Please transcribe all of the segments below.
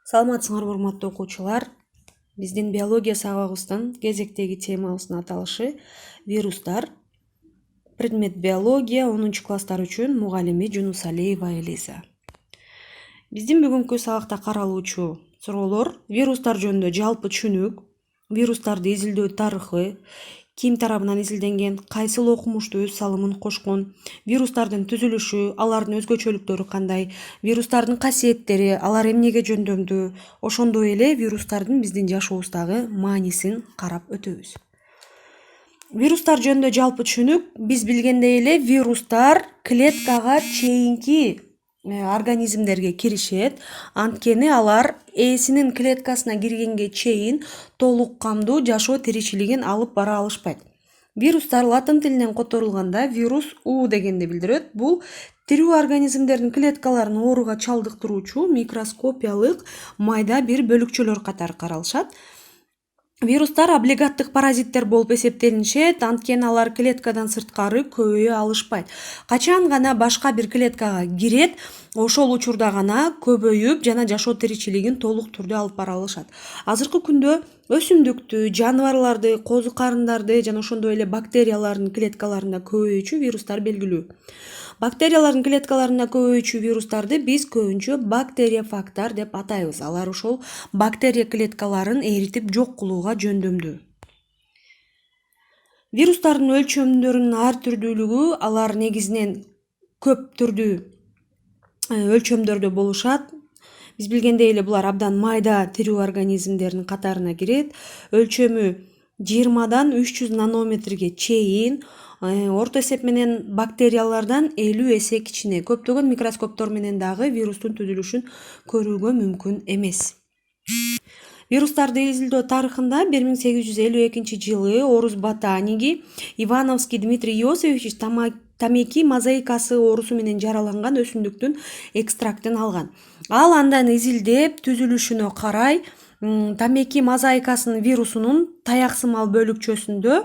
Саламатсыңарбы урматтуу окуучулар. Биздин биология сабагыбыздын кезектеги темабыздын аталышы вирустар. Предмет биология 10-класстар үчүн мугалими Жунусалиева Элиза. Биздин бүгүнкү сабакта каралуучу суроолор: вирустар жөнүндө жалпы түшүнүк, вирустарды изилдөө тарыхы, ким тарабынан изилденген, кайсыл окумушту өз салымын кошкон, вирустардын түзүлүшү, алардын өзгөчөлүктөрү кандай, вирустардын касиеттери, алар эмнеге жөндөмдүү, ошондой эле вирустардын биздин жашообуздагы маанисин карап өтөбүз. Вирустар жөнүндө жалпы түшүнүк: биз билгендей эле вирустар клеткага чейинки организмдерге киришет, анткени алар ээсинин клеткасына киргенге чейин толук камдуу жашоо тиричилигин алып бара алышпайт. Вирустар латын тилинен которулганда вирус у дегенди билдирет. Бул тирүү организмдердин клеткаларын ооруга чалдыктыруучу микроскопиялык майда бир бөлүкчөлөр катары каралышат. Вирустар облигаттык паразиттер болуп эсептелинишет, анткени алар клеткадан сырткары көбөйө алышпайт. Качан гана башка бир клеткага кирет, ошол учурда гана көбөйүп жана жашоо тиричилигин толук түрдө алып бара алышат. Азыркы күндө өсүмдүктү, жаныбарларды, козу карындарды жана ошондой эле бактериялардын клеткаларында көбөйүүчү вирустар белгилүү. Бактериялардын клеткаларында көбөйүүчү вирустарды биз көбүнчө бактериофагтар деп атайбыз. Алар ошол бактерия клеткаларын эритип жок кылууга жөндөмдүү. Вирустардын өлчөмдөрүнүн ар түрдүүлүгү алар негизинен көп түрдүү өлчөмдөрдө болушат. Биз билгендей эле булар абдан майда тирүү организмдердин катарына кирет. Өлчөмү 20-дан 300 нанометрге чейин, орто эсеп менен бактериялардан 50 эсе кичине. Көптөгөн микроскоптор менен дагы вирустун түзүлүшүн көрүүгө мүмкүн эмес. Вирустарды изилдөө тарыхында 1852-жылы орус ботаниги Ивановский Дмитрий Иосифович тамеки мозаикасы оорусу менен жараланган өсүмдүктүн экстрактын алган. Ал андан изилдеп түзүлүшүнө карай тамеки мозаикасынын вирусунун таяксымал бөлүкчөсүндө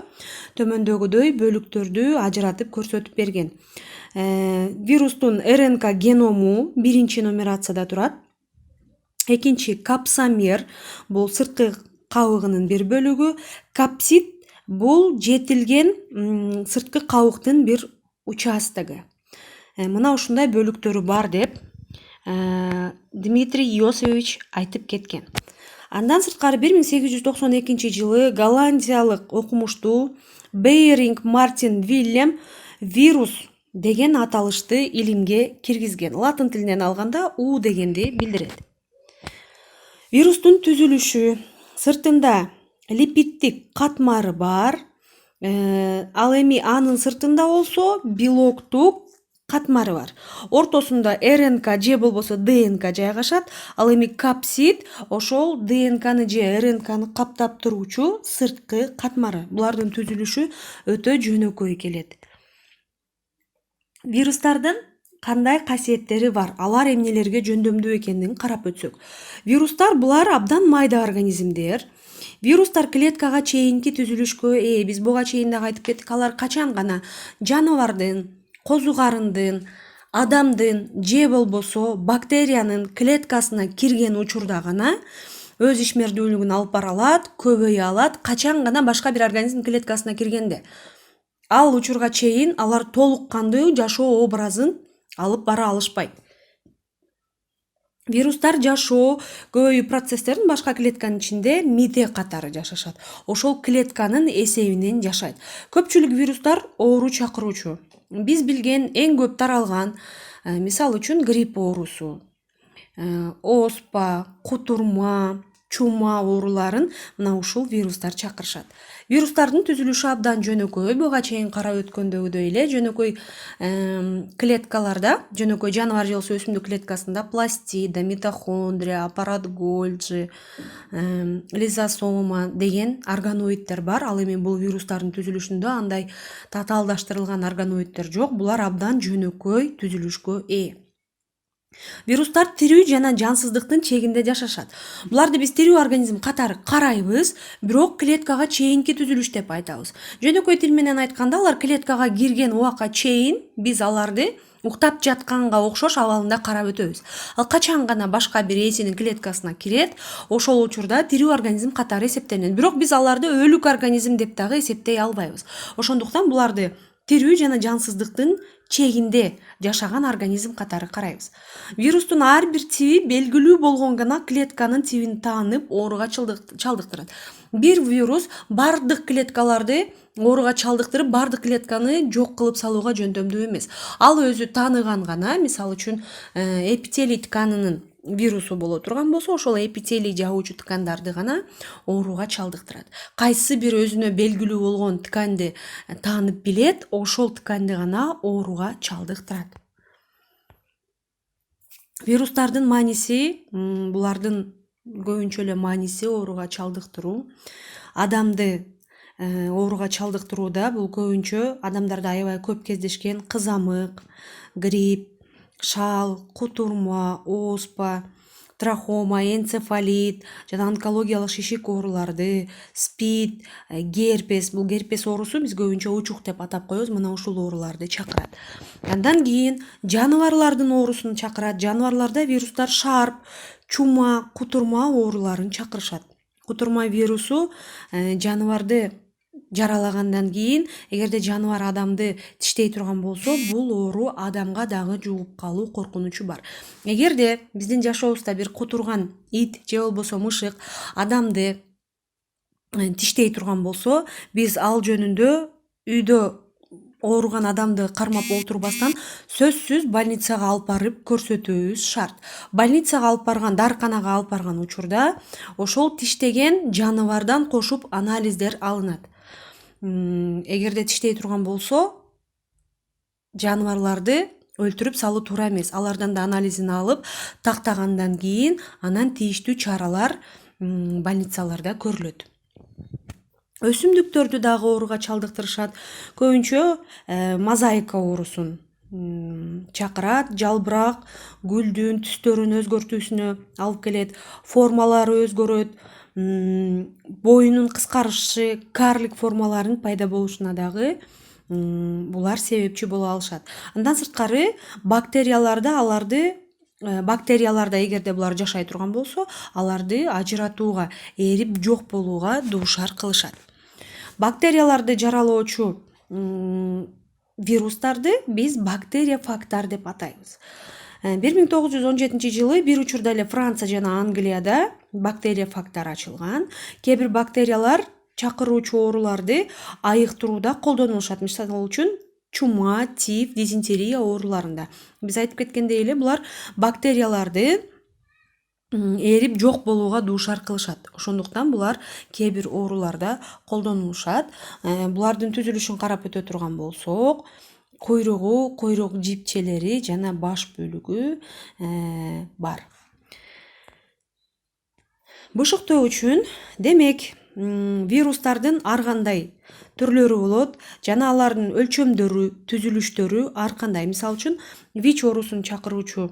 төмөндөгүдөй бөлүктөрдү ажыратып көрсөтүп берген. Вирустун РНК геному биринчи нумерацияда турат. Экинчи капсомер, бул сырткы кабыгынын бир бөлүгү. Капсид бул жетилген сырткы кабыктын бир участогу. Мына ушундай бөлүктөрү бар деп Дмитрий Иосифович айтып кеткен. Андан сырткары 1892-жылы голландиялык окумуштуу Бейринг Мартин Вильям вирус деген аталышты илимге киргизген. Латын тилинен алганда у дегенди билдирет. Вирустун түзүлүшү: сыртында липиддик катмары бар. Ал эми анын сыртында болсо белоктук катмары бар. Ортосунда РНК же болбосо ДНК жайгашат. Ал эми капсид ошол ДНКны же РНКны каптап туруучу сырткы катмары. Булардын түзүлүшү өтө жөнөкөй келет. Вирустардын кандай касиеттери бар, алар эмнелерге жөндөмдүү экендигин карап өтсөк. Вирустар булар абдан майда организмдер. Вирустар клеткага чейинки түзүлүшкө ээ. Биз буга чейин дагы айтып кеттик. Алар качан гана жаныбардын, козу карындын, адамдын же болбосо бактериянын клеткасына кирген учурда гана өз ишмердүүлүгүн алып бара алат, көбөйө алат. Качан гана башка бир организм клеткасына киргенде, ал учурга чейин алар толук кандуу жашоо образын алып бара алышпайт. Вирустар жашоо көбөйүү процесстерин башка клетканын ичинде миде катары жашашат. Ошол клетканын эсебинен жашайт. Көпчүлүк вирустар оору чакыруучу. Биз билген эң көп таралган, мисалы үчүн грипп оорусу, оспа, кутурма, чума ооруларын мына ушул вирустар чакырышат. Вирустардын түзүлүшү абдан жөнөкөй. Буга чейин карап өткөндөгүдөй эле жөнөкөй клеткаларда, жөнөкөй жаныбар же болбосо өсүмдүк клеткасында пластида, митохондрия, аппарат Гольджи, лизосома деген органоиддер бар. Ал эми бул вирустардын түзүлүшүндө андай татаалдаштырылган органоиддер жок. Булар абдан жөнөкөй түзүлүшкө ээ. Вирустар тирүү жана жансыздыктын чегинде жашашат. Буларды биз тирүү организм катары карайбыз, бирок клеткага чейинки түзүлүш деп айтабыз. Жөнөкөй тил менен айтканда, алар клеткага кирген убакка чейин биз аларды уктап жатканга окшош абалында карап өтөбүз. Ал качан гана башка бир ээсинин клеткасына кирет, ошол учурда тирүү организм катары эсептелинет. Бирок биз аларды өлүк организм деп дагы эсептей албайбыз. Ошондуктан буларды тирүү жана жансыздыктын чегинде жашаган организм катары карайбыз. Вирустун ар бир тиби белгилүү болгон гана клетканын тибин таанып ооруга чалдыктырат. Бир вирус бардык клеткаларды ооруга чалдыктырып, бардык клетканы жок кылып салууга жөндөмдүү эмес. Ал өзү тааныган гана, мисалы үчүн эпителий тканынын вирусу боло турган болсо, ошол эпителий жабуучу ткандарды гана ооруга чалдыктырат. Кайсы бир өзүнө белгилүү болгон тканды таанып билет, ошол тканды гана ооруга чалдыктырат. Вирустардын мааниси, булардын көбүнчө эле мааниси ооруга чалдыктыруу. Адамды ооруга чалдыктырууда бул көбүнчө адамдарда аябай көп кездешкен кызамык, грипп, шал, кутурма, оспа, трахома, энцефалит жана онкологиялык шишик ооруларды, спид, герпес, бул герпес оорусу биз көбүнчө учук деп атап коебуз, мына ушул ооруларды чакырат. Андан кийин жаныбарлардын оорусун чакырат. Жаныбарларда вирустар шарп, чума, кутурма ооруларын чакырышат. Кутурма вирусу жаныбарды жаралагандан кийин, эгерде жаныбар адамды тиштей турган болсо, бул оору адамга дагы жугуп калуу коркунучу бар. Эгерде биздин жашообузда бир кутурган ит же болбосо мышык адамды тиштей турган болсо, биз ал жөнүндө үйдө ооруган адамды кармап олтурбастан сөзсүз больницага алып барып көрсөтүүбүз шарт. Больницага алып барган, дарыканага алып барган учурда ошол тиштеген жаныбардан кошуп анализдер алынат. Эгерде тиштей турган болсо, жаныбарларды өлтүрүп салуу туура эмес. Алардан да анализин алып, тактагандан кийин анан тийиштүү чаралар больницаларда көрүлөт. Өсүмдүктөрдү дагы ооруга чалдыктырышат. Көбүнчө мозаика оорусун чакырат, жалбырак, гүлдүн түстөрүн өзгөртүүсүнө алып келет, формалары өзгөрөт, боюнун кыскарышы, карлик формаларынын пайда болушуна дагы булар себепчи боло алышат. Андан сырткары бактерияларда эгерде булар жашай турган болсо, аларды ажыратууга, эрип жок болууга дуушар кылышат. Бактерияларды жаралоочу вирустарды биз бактериофагтар деп атайбыз. 1917-жылы бир учурда эле Франция жана Англияда бактериофагтар ачылган. Кээ бир бактериялар чакыруучу ооруларды айыктырууда колдонулушат. Мисалы үчүн чума, тиф, дизентерия ооруларында. Биз айтып кеткендей эле булар бактерияларды эрип жок болууга дуушар кылышат. Ошондуктан булар кээ бир ооруларда колдонулушат. Булардын түзүлүшүн карап өтө турган болсок, койрогу, койрок жипчелери жана баш бөлүгү бар. Бышыктоо үчүн, демек, вирустардын ар кандай түрлөрү болот жана алардын өлчөмдөрү, түзүлүштөрү ар кандай. Мисалы үчүн, ВИЧ оорусун чакыруучу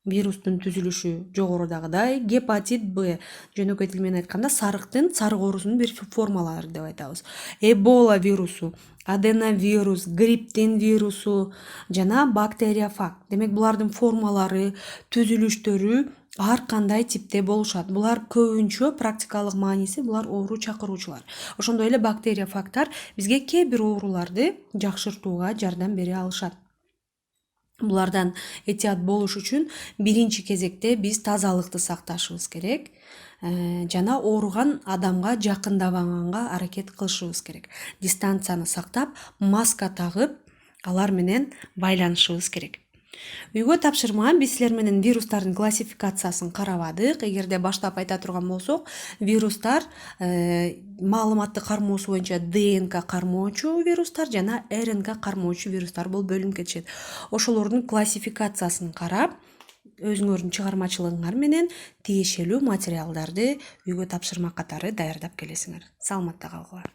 вирустун түзүлүшү жогорудагыдай, гепатит Б, жөнөкөй тил менен айтканда сарык оорусунун бир формалары деп айтабыз. Эбола вирусу, аденовирус, грипптин вирусу жана бактериофаг. Демек, булардын формалары, түзүлүштөрү ар кандай типте болушат. Булар көбүнчө практикалык мааниси, булар оору чакыруучулар. Ошондой эле бактериофагтар бизге кээ бир ооруларды жакшыртууга жардам бере алышат. Булардан этият болуш үчүн биринчи кезекте биз тазалыкты сакташыбыз керек жана ооруган адамга жакындабаганга аракет кылышыбыз керек. Дистанцияны сактап, маска тагып, алар менен байланышыбыз керек. Үйгө тапшырма, биз силер менен вирустардын классификациясын карабадык. Эгерде баштап айта турган болсок, вирустар маалыматты кармоосу боюнча ДНК кармоочу вирустар жана РНК кармоочу вирустар болуп бөлүнүп кетишет. Ошолордун классификациясын карап, өзүңөрдүн чыгармачылыгыңар менен тиешелүү материалдарды үйгө тапшырма катары даярдап келесиңер. Саламатта калгыла.